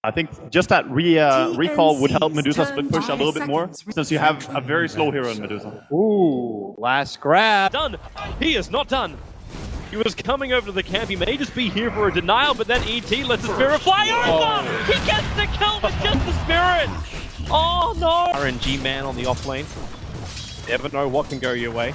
I think just that recall would help Medusa split push a little bit more, since you have a very slow hero in Medusa. Ooh, last grab. Done. He is not done. He was coming over to the camp. He may just be here for a denial, but then ET lets the spirit fly over. Oh. He gets the kill with just the spirit. Oh no! RNG man on the off lane. Never know what can go your way.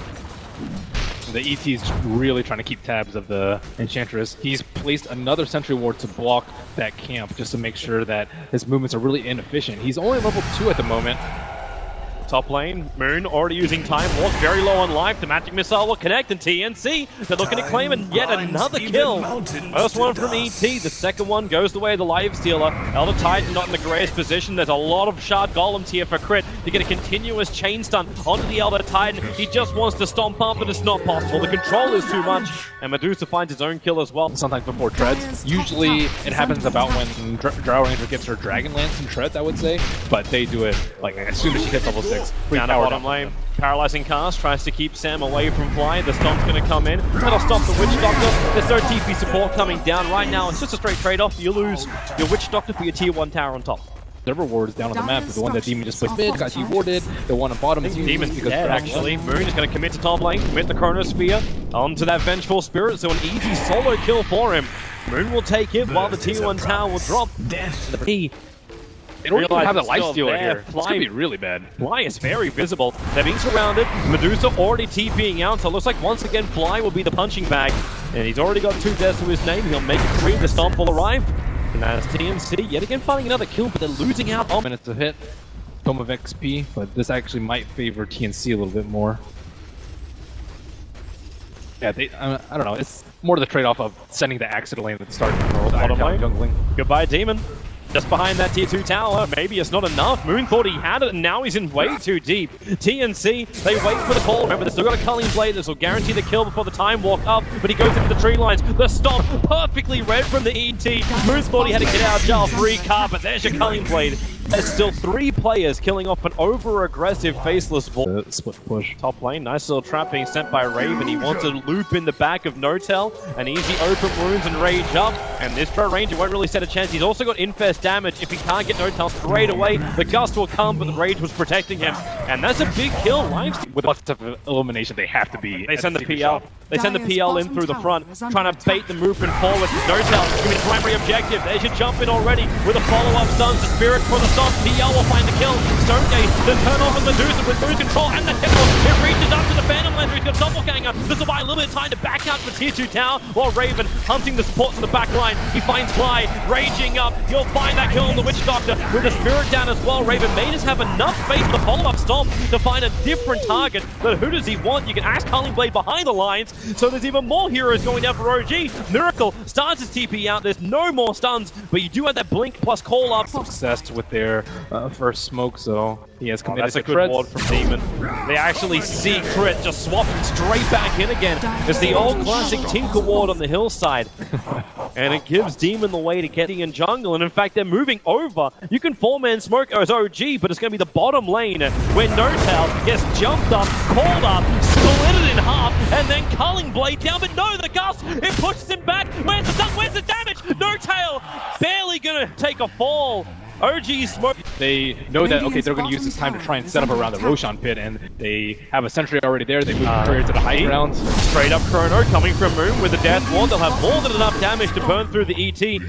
The ET is really trying to keep tabs of the Enchantress. He's placed another sentry ward to block that camp just to make sure that his movements are really inefficient. He's only level 2 at the moment. Top lane, Moon already using Time Walk, very low on life. The magic missile will connect, and TNC, they're looking to claim and yet another kill. First one from ET, the second one goes the way of the Life Stealer. Elder Titan not in the greatest position. There's a lot of Shard Golems here for crit to get a continuous chain stun onto the Elder Titan. He just wants to stomp up, but it's not possible. The control is too much, and Medusa finds his own kill as well. Sometimes before treads. Usually it happens about when Drow Ranger gets her Dragon Lance and treads, I would say. But they do it like as soon as she hits level 6. Down the bottom lane, paralyzing cast, tries to keep Sam away from Fly. The stomp's going to come in. That'll stop the Witch Doctor. There's no TP support coming down right now. It's just a straight trade-off. You lose your Witch Doctor for your tier 1 tower on top. Several wards down on the map. The one that Demon just put mid got warded. The one on bottom is Demon's dead, actually. Moon is going to commit to top lane, commit the Chronosphere onto that Vengeful Spirit, so an easy solo kill for him. Moon will take it while the tier 1 tower will drop. They don't even have the life stealer here. It's going to be really bad. Fly is very visible. They're being surrounded. Medusa already TPing out, so it looks like once again Fly will be the punching bag. And he's already got 2 deaths to his name. He'll make it 3. The Stomp will arrive. And that's TNC yet again finding another kill, but they're losing out on minutes to hit. Tome of XP, but this actually might favor TNC a little bit more. Yeah, I don't know. It's more the trade-off of sending the axe to the lane at the start of the world. Bottom lane. Jungling. Goodbye, Demon. Just behind that tier 2 tower, maybe it's not enough. Moon thought he had it, and now he's in way too deep. TNC, they wait for the call. Remember, they've still got a Culling Blade. This will guarantee the kill before the Time Walk up, but he goes into the tree lines. The Stomp, perfectly read from the ET. Moon thought he had to get out of jail free card, but there's your Culling Blade. There's still 3 players killing off an over-aggressive Faceless Ball. Split push. Top lane, nice little trap being sent by Raven. He wants to loop in the back of Notel. An easy open wounds and rage up. And this Drow Ranger won't really stand a chance. He's also got Infest damage. If he can't get Notel straight away, the Gust will come, but the rage was protecting him. And that's a big kill. With lots of elimination, they have to be. They send the PL. They send the PL in through the front, trying to bait the movement forward. Notel, give me the primary objective. There's your jump in already with a follow-up stuns. The Spirit for the stop. PL will find the kill. Stonegate, the turn off of Medusa with Moon control and the hit. It reaches up to the Phantom Lander. He's got Doppelganger. This will buy a little bit of time to back out the tier 2 tower while Raven hunting the supports in the back line. He finds Fly, raging up. He'll find that kill on the Witch Doctor with the Spirit down as well. Raven may just have enough space to follow up Stomp to find a different target. But who does he want? You can ask Culling Blade behind the lines. So there's even more heroes going down for OG. Miracle starts his TP out. There's no more stuns, but you do have that blink plus call up. Success with their first smoke, so he has committed that's a good ward from Demon. They actually see crit just swapping straight back in again. It's the old classic Tinker ward on the hillside. And it gives Demon the way to get in jungle. And in fact, they're moving over. You can 4-man smoke as OG, but it's going to be the bottom lane where Notel gets jumped up, called up, split it in half, and then Culling Blade down. But no, the Gust, it pushes him back. Where's the stun? Where's the damage? Notel barely going to take a fall. OG smoke. They know that, okay, they're going to use this time to try and set up around the Roshan pit, and they have a sentry already there. They move the courier to the high ground. Straight up Chrono coming from Moon with the Death Ward. They'll have more than enough damage to burn through the ET.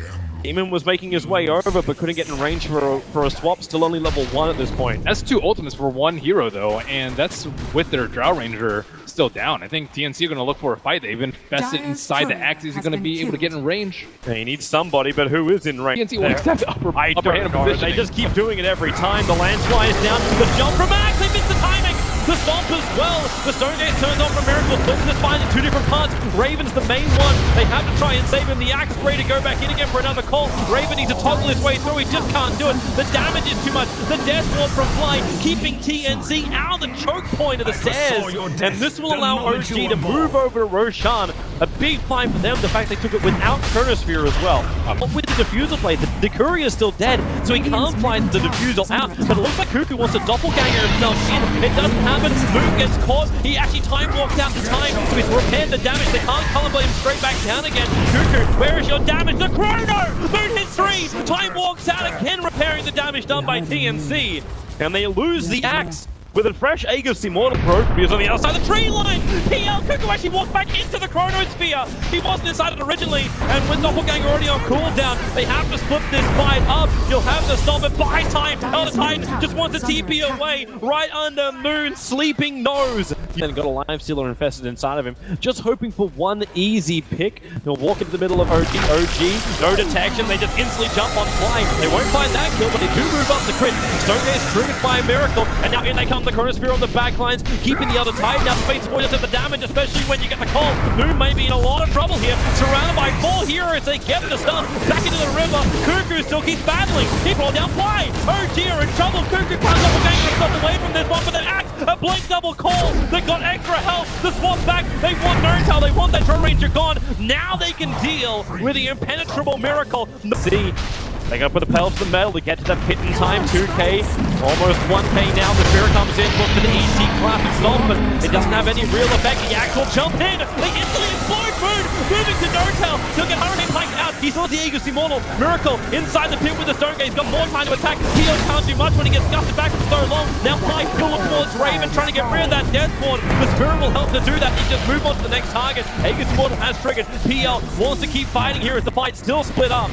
Demon was making his way over, but couldn't get in range for a swap. Still only level 1 at this point. That's 2 ultimates for 1 hero, though, and that's with their Drow Ranger still down. I think TNC are going to look for a fight. They've invested inside the axe. Is he going to be able to get in range? They need somebody, but who is in range? TNC wants to have the upper hand position. They just keep doing it every time. The landslide is down. The jump from Axe. They missed the timing. The Stomp as well. The Stonegate turns off from Miracle. Flips this find in 2 different parts. Raven's the main one. They have to try and save him. The Axe is ready to go back in again for another call. Raven needs to toggle his way through. He just can't do it. The damage is too much. The Death Ward from Fly keeping TNC out of the choke point of the stairs. And this will allow OG to move over to Roshan. A big fight for them. The fact they took it without Chronosphere as well. With the Diffusal Blade, the Courier is still dead, so he can't find the Diffusal out. But it looks like Cuckoo wants to doppelganger himself in. It doesn't happen. Moon gets caught. He actually time walked out the time, so he's repaired the damage. They can't column him straight back down again. Cuckoo, where is your damage? The Chrono! Moon hits 3! Time walks out again, repairing the damage done by TNC. And they lose the axe with a fresh Aegis Immortal Proteus on the outside of the tree line. PL Cuckoo actually walked back into the Chronosphere. He wasn't inside it originally, and with Doppelganger already on cooldown, they have to split this fight up. You'll have to stop it by time. Elder Titan just wants to TP away right under Moon's sleeping nose. Then got a Life Stealer infested inside of him, just hoping for one easy pick. They'll walk into the middle of OG, no detection, they just instantly jump on flying. They won't find that kill, but they do move up the crit. Stonegate is triggered by a miracle, and now in they come the Chronosphere on the back lines, keeping the other Titan out. Fates avoids the damage, especially when you get the call. Moon may be in a lot of trouble here, surrounded by 4 heroes. They get the stun back into the river. Cuckoo still keeps battling. He brought down Fly. OG are in trouble. Cuckoo climbs up against himself away from this one, but then axe a blink double call. They got extra health. The swap back. They want Nurtail. They want that Drone Ranger gone. Now they can deal with the impenetrable miracle. See. They gotta put the pedal to the metal to get to that pit in time. 2k, almost 1k now. The Spirit comes in, look for the ET classic stop, but it doesn't have any real effect. The Axe will jump in. They instantly explode Moon, moving to Nurtail. He'll get Hurricane Pike out. He still has the Aegis Immortal. Miracle inside the pit with the Stonegate. He's got more time to attack. Tio can't do much when he gets gusted back for so long. Now Pike will look towards Raven, trying to get rid of that Death Spawn. The Spirit will help to do that. He just move on to the next target. Aegis Immortal has triggered. PL wants to keep fighting here as the fight still split up.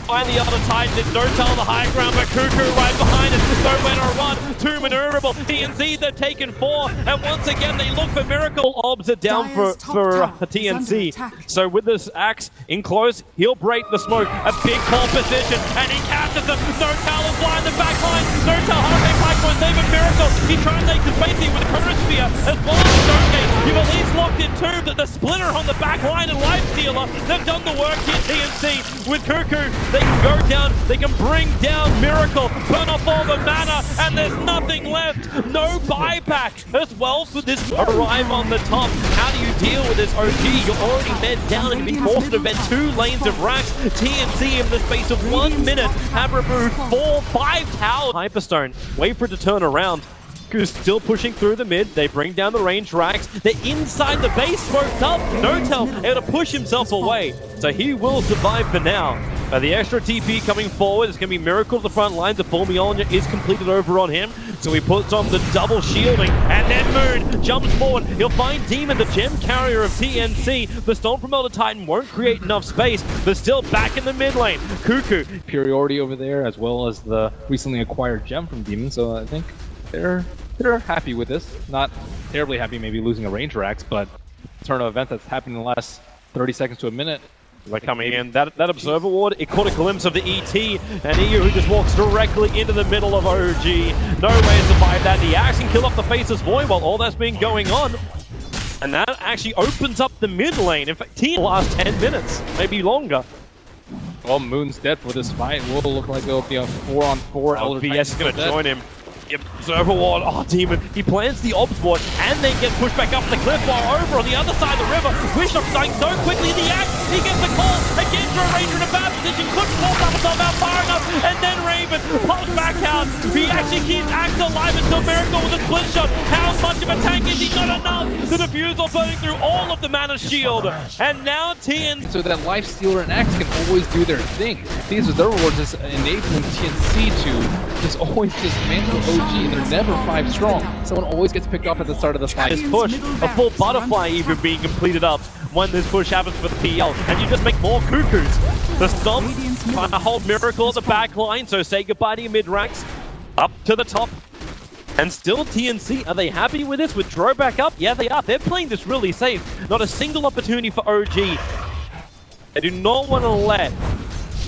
Find the other Titan, it's Nurtail the high ground, but Cuckoo right behind it. Nowhere to run, too maneuverable. TNC, they've taken 4, and once again they look for miracle. Obs are down for TNC. So with this axe in close, he'll break the smoke. A big pole position, and he catches him. Nurtail is blind the back line. Nurtail, Hurricane Pike won't save a miracle. He translates his face with the Chronosphere as well as the Stonegate. You've at least locked in 2, but the splitter on the back line and Life Stealer, they've done the work here, TNC. With Cuckoo, they can go down, they can bring down Miracle, burn off all the mana, and there's nothing left. No buyback as well for this arrive on the top. How do you deal with this OG? You're already bed down and being forced to bed 2 lanes of racks. TNC in the space of 1 minute have removed 5 towers. Hyperstone, wait for it to turn around. Who's still pushing through the mid. They bring down the range racks. They're inside the base, smoked up. Nurtail able to push himself away. So he will survive for now. The extra TP coming forward is going to be Miracle to the front line. The full Mjolnir is completed over on him. So he puts on the double shielding. And then Moon jumps forward. He'll find Demon, the gem carrier of TNC. The Storm from Elder Titan won't create enough space, but still back in the mid lane. Cuckoo. Superiority over there, as well as the recently acquired gem from Demon. So I think they're happy with this. Not terribly happy maybe losing a Ranger Axe, but turn of event that's happened in the last 30 seconds to a minute. They're coming in. That Observer Ward, it caught a glimpse of the ET, and EU who just walks directly into the middle of OG. No way to survive that. The Axe can kill off the Faceless Void while all that's been going on. And that actually opens up the mid lane. In fact, the last 10 minutes, maybe longer. Well, Moon's dead for this fight. Will look like it'll be a 4-on-4. Elder VS is going to join him. Observer Ward, oh Demon, he plants the Obs Ward and then gets pushed back up the cliff while over on the other side of the river. Wishlock's dying so quickly, the Axe, he gets the call, again for a Ranger in a bad position, couldn't force himself out far enough, and then Raven pops back out. He actually keeps Axe alive until Miracle with a split shot. How much of a tank is he? Not enough. The diffusal burning through all of the mana shield, and now TNC. So that Life Stealer and Axe can always do their thing. These are their rewards just enabling TNC to just always just mantle OG. They're never 5 strong. Someone always gets picked off at the start of the fight. This push, a full butterfly even being completed up when this push happens for the PL, and you just make more Cuckoos. The Stomp trying to hold Miracle at the back line, so say goodbye to your mid racks. Up to the top. And still TNC, are they happy with this? With Dro back up? Yeah, they are. They're playing this really safe. Not a single opportunity for OG. They do not want to let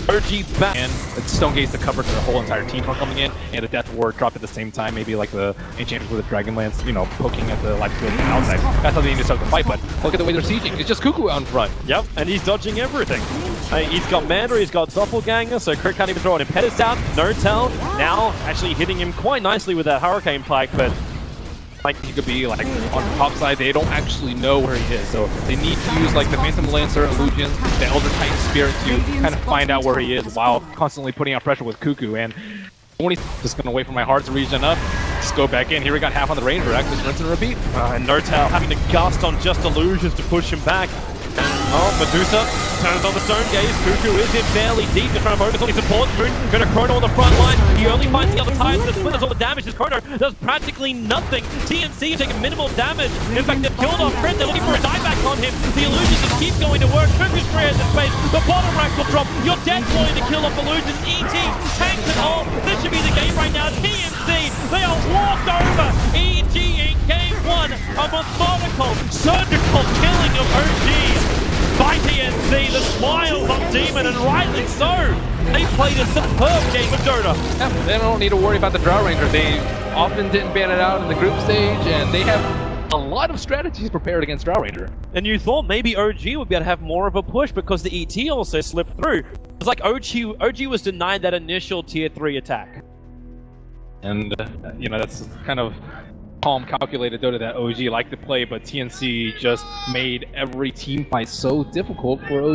OG back. And Stonegate's the cover to the whole entire team from coming in, and a Death Ward dropped at the same time, maybe like the Enchantress with the Dragonlance, you know, poking at the Life Stealer from outside. That's how they need to start the fight, but look at the way they're sieging. It's just Cuckoo out in front. Yep, and he's dodging everything. He's got Mandra, he's got Doppelganger, so Crit can't even throw an Impetus out. Nurtail now actually hitting him quite nicely with that Hurricane Pike, but like he could be like on the top side, they don't actually know where he is, so they need to use like the Phantom Lancer, Illusion, the Elder Titan Spirit to kind of find out where he is while constantly putting out pressure with Cuckoo. And only just gonna wait for my heart to regen up. just go back in. Here we got half on the Ranger, just rinse and repeat. And Notel having to gust on just illusions to push him back. Oh, Medusa turns on the Stone Gaze. Cuckoo is in fairly deep to try and focus on his support. Moon gonna Chrono on the front line. He only finds the other side, but splinters all the damage. His Chrono does practically nothing. TNC is taking minimal damage. In fact, they've killed off Chris. They're looking for a dieback on him. The illusions just keep going to work. Cuckoo's creates the space. The bottom rack will drop. You're dead slowing to kill off illusions. ET tanks it all. This should be the game right now. TNC, they are walked over. EG in game one. A methodical, surgical killing of OG. By TNC, the smiles on Demon, and rightly so. They played a superb game of Dota. Yeah, they don't need to worry about the Drow Ranger. They often didn't ban it out in the group stage, and they have a lot of strategies prepared against Drow Ranger. And you thought maybe OG would be able to have more of a push because the ET also slipped through. It's like OG was denied that initial tier 3 attack. And, you know, that's kind of calm, calculated Dota that OG liked to play, but TNC just made every team fight so difficult for OG.